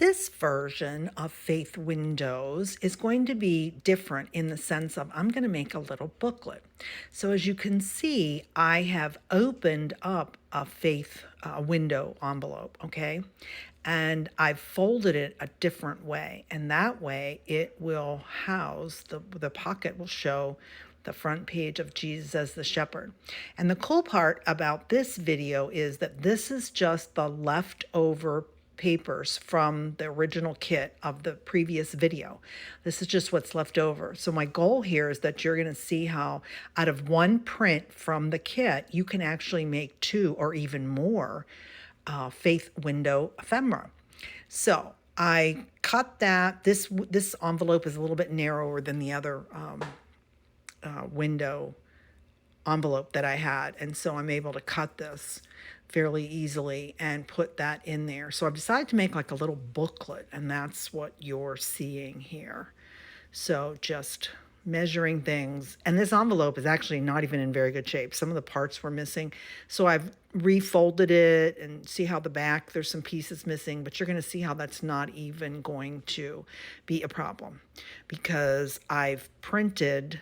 This version of Faith Windows is going to be different in the sense of I'm going to make a little booklet. So as you can see, I have opened up a Faith window envelope, okay? And I've folded it a different way. And that way it will house, the pocket will show the front page of Jesus as the shepherd. And the cool part about this video is that this is just the leftover papers from the original kit of the previous video. This is just what's left over. So my goal here is that you're going to see how out of one print from the kit, you can actually make 2 or even more Faith window ephemera. So I cut that. This envelope is a little bit narrower than the other window envelope that I had. And so I'm able to cut this fairly easily and put that in there. So I've decided to make like a little booklet, and that's what you're seeing here. So just measuring things. And this envelope is actually not even in very good shape. Some of the parts were missing. So I've refolded it and see how the back, there's some pieces missing, but you're going to see how that's not even going to be a problem because I print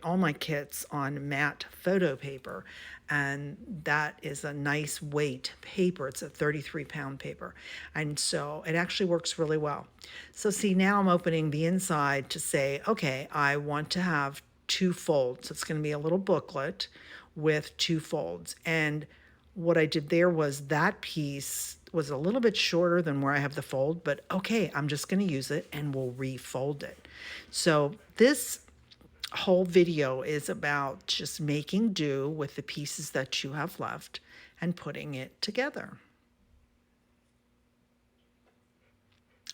all my kits on matte photo paper, and that is a nice weight paper. It's a 33-pound paper, and so it actually works really well. So see, now I'm opening the inside to say, okay, I want to have 2 folds. It's going to be a little booklet with 2 folds, and what I did there was that piece was a little bit shorter than where I have the fold, but okay, I'm just going to use it and we'll refold it. So this whole video is about just making do with the pieces that you have left and putting it together.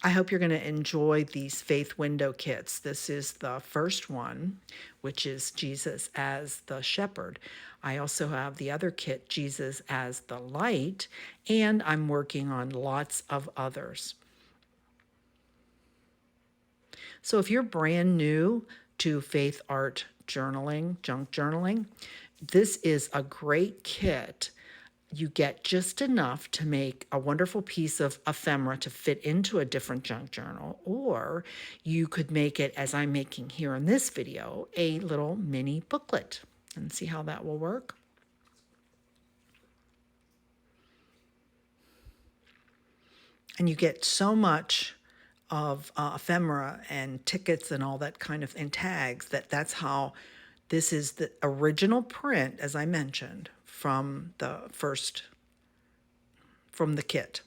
I hope you're going to enjoy these Faith window kits. This is the first one, which is Jesus as the shepherd. I also have the other kit, Jesus as the light, and I'm working on lots of others. So if you're brand new to Faithart journaling, junk journaling, this is a great kit. You get just enough to make a wonderful piece of ephemera to fit into a different junk journal, or you could make it, as I'm making here in this video, a little mini booklet, and see how that will work. And you get so much of ephemera and tickets and all that kind of, and tags, that's how this is the original print, as I mentioned, from the kit.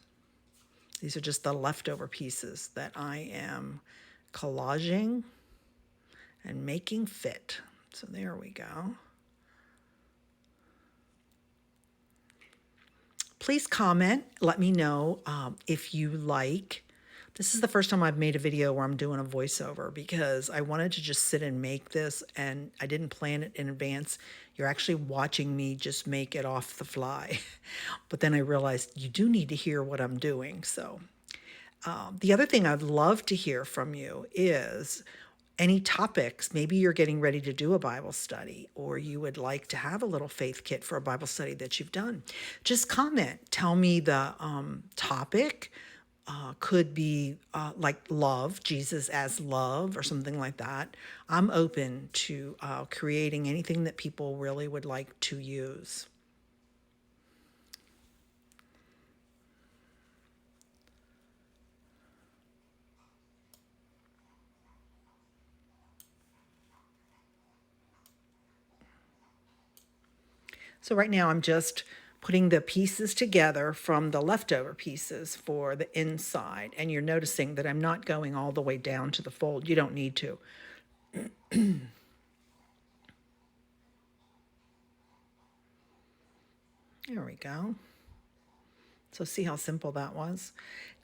These are just the leftover pieces that I am collaging and making fit. So there we go. Please comment, let me know if you like. This is the first time I've made a video where I'm doing a voiceover because I wanted to just sit and make this, and I didn't plan it in advance. You're actually watching me just make it off the fly. But then I realized you do need to hear what I'm doing. So the other thing I'd love to hear from you is any topics. Maybe you're getting ready to do a Bible study, or you would like to have a little faith kit for a Bible study that you've done. Just comment. Tell me the topic. Could be like love, Jesus as love, or something like that. I'm open to creating anything that people really would like to use. So right now I'm just putting the pieces together from the leftover pieces for the inside. And you're noticing that I'm not going all the way down to the fold. You don't need to. There we go. So see how simple that was?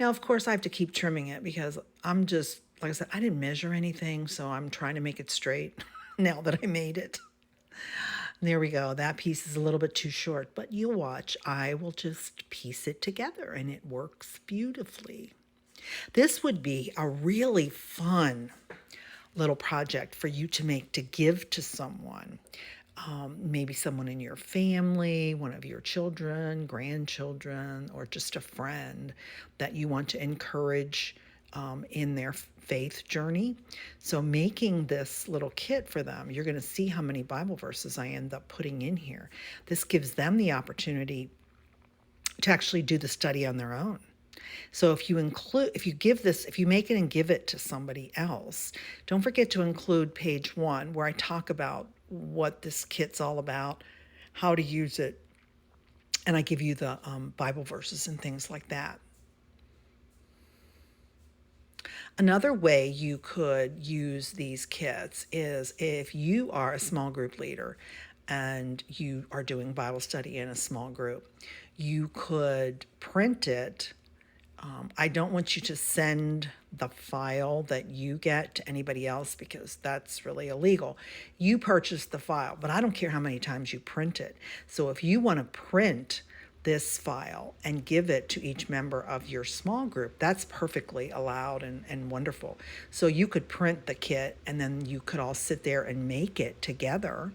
Now, of course, I have to keep trimming it because I'm just, like I said, I didn't measure anything, so I'm trying to make it straight now that I made it. There we go. That piece is a little bit too short, but you watch. I will just piece it together, and it works beautifully. This would be a really fun little project for you to make to give to someone. maybe someone in your family, one of your children, grandchildren, or just a friend that you want to encourage in their faith journey. So making this little kit for them, you're going to see how many Bible verses I end up putting in here. This gives them the opportunity to actually do the study on their own. So if you make it and give it to somebody else, don't forget to include page 1 where I talk about what this kit's all about, how to use it, and I give you the Bible verses and things like that. Another way you could use these kits is if you are a small group leader and you are doing Bible study in a small group, you could print it. I don't want you to send the file that you get to anybody else because that's really illegal. You purchase the file, but I don't care how many times you print it. So if you want to print this file and give it to each member of your small group, that's perfectly allowed and wonderful. So you could print the kit and then you could all sit there and make it together,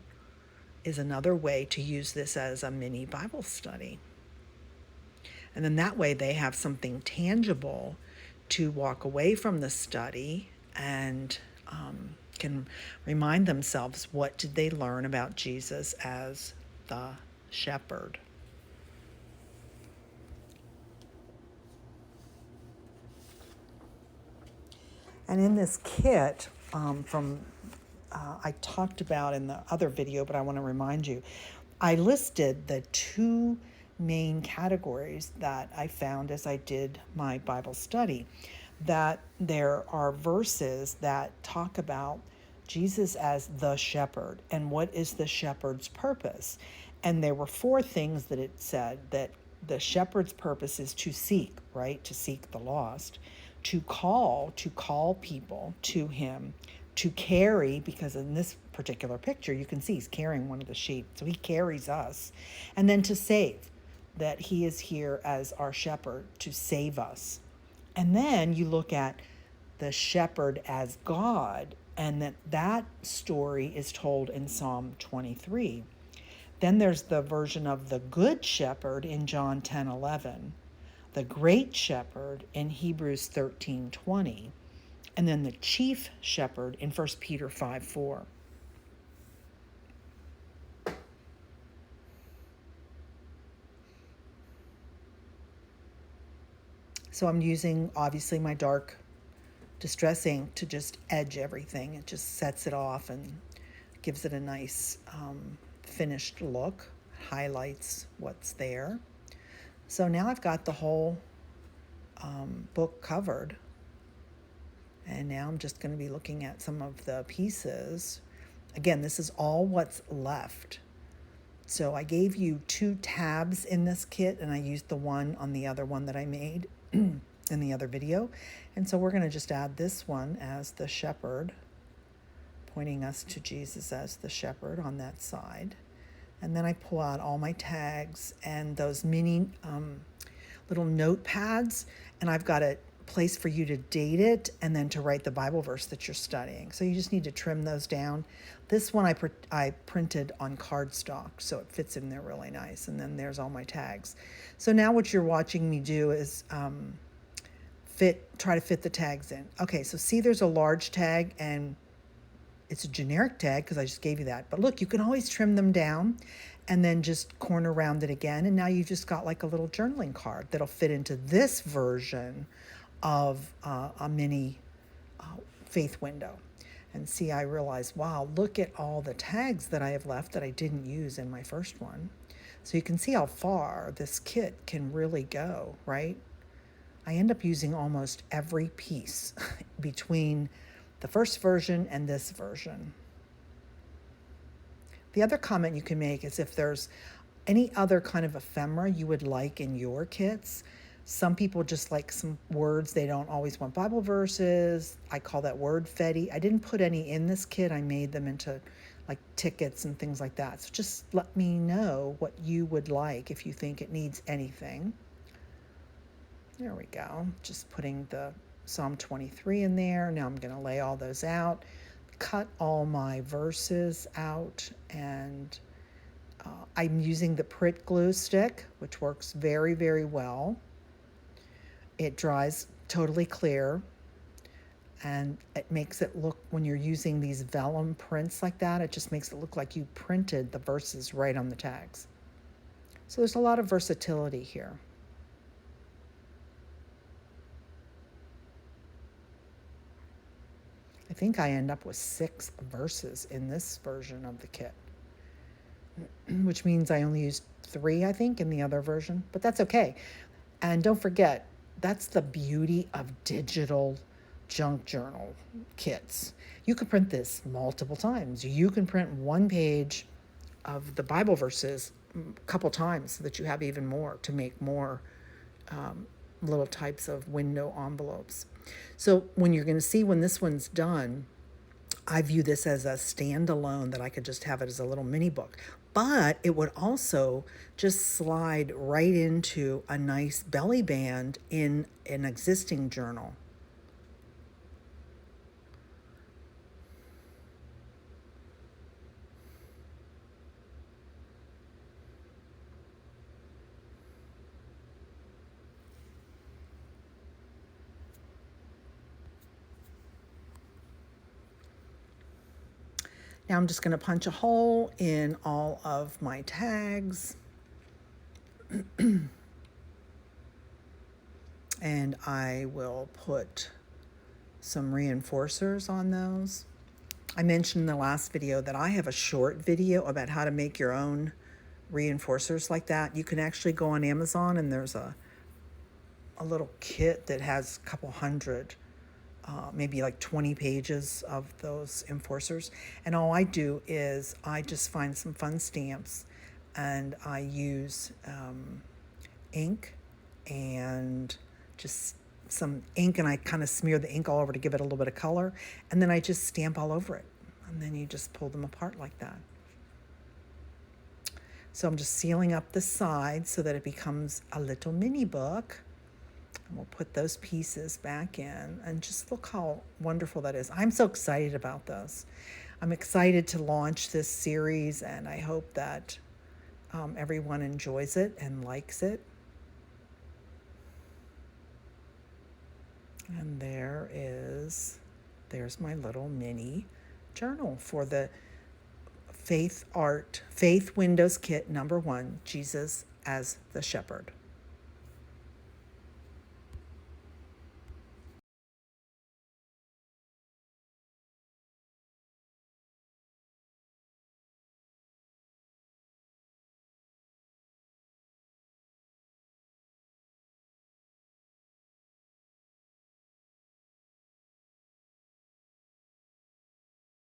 is another way to use this as a mini Bible study. And then that way they have something tangible to walk away from the study and can remind themselves, what did they learn about Jesus as the shepherd? And in this kit, I talked about in the other video, but I want to remind you, I listed the 2 main categories that I found as I did my Bible study, that there are verses that talk about Jesus as the shepherd and what is the shepherd's purpose. And there were 4 things that it said: that the shepherd's purpose is to seek, right? To seek the lost, to call people to him, to carry, because in this particular picture you can see he's carrying one of the sheep, so he carries us, and then to save, that he is here as our shepherd to save us. And then you look at the shepherd as God, and that story is told in Psalm 23. Then there's the version of the good shepherd in John 10:11, the great shepherd in Hebrews 13:20, and then the chief shepherd in 1 Peter 5:4. So I'm using, obviously, my dark distress ink to just edge everything. It just sets it off and gives it a nice finished look, highlights what's there. So now I've got the whole book covered. And now I'm just going to be looking at some of the pieces. Again, this is all what's left. So I gave you 2 tabs in this kit, and I used the one on the other one that I made in the other video. And so we're going to just add this one as the shepherd, pointing us to Jesus as the shepherd on that side. And then I pull out all my tags and those mini little notepads, and I've got a place for you to date it and then to write the Bible verse that you're studying. So you just need to trim those down. This one I printed on cardstock, so it fits in there really nice. And then there's all my tags. So now what you're watching me do is try to fit the tags in. Okay, so see, there's a large tag, and it's a generic tag because I just gave you that. But look, you can always trim them down and then just corner round it again. And now you've just got like a little journaling card that'll fit into this version of a mini faith window. And see, I realized, wow, look at all the tags that I have left that I didn't use in my first one. So you can see how far this kit can really go, right? I end up using almost every piece between the first version and this version. The other comment you can make is if there's any other kind of ephemera you would like in your kits. Some people just like some words. They don't always want Bible verses. I call that word fetty. I didn't put any in this kit. I made them into like tickets and things like that. So just let me know what you would like if you think it needs anything. There we go. Just putting the Psalm 23 in there. Now I'm going to lay all those out. cut all my verses out, and I'm using the Pritt glue stick, which works very, very well. It dries totally clear, and it makes it look, when you're using these vellum prints like that, it just makes it look like you printed the verses right on the tags. So there's a lot of versatility here. I think I end up with 6 verses in this version of the kit, which means I only used 3, I think, in the other version, but that's okay. And don't forget, that's the beauty of digital junk journal kits. You can print this multiple times. You can print one page of the Bible verses a couple times so that you have even more to make more little types of window envelopes. So when you're going to see when this one's done, I view this as a standalone that I could just have it as a little mini book. But it would also just slide right into a nice belly band in an existing journal. Now I'm just going to punch a hole in all of my tags. And I will put some reinforcers on those. I mentioned in the last video that I have a short video about how to make your own reinforcers like that. You can actually go on Amazon, and there's a little kit that has a couple hundred, maybe like 20 pages of those enforcers. And all I do is I just find some fun stamps, and I use ink and just some ink, and I kind of smear the ink all over to give it a little bit of color, and then I just stamp all over it, and then you just pull them apart like that. So I'm just sealing up the sides so that it becomes a little mini book. And we'll put those pieces back in, and just look how wonderful that is. I'm so excited about this. I'm excited to launch this series, and I hope that everyone enjoys it and likes it. And there's my little mini journal for the Faithart Faith Windows Kit #1, Jesus as the Shepherd.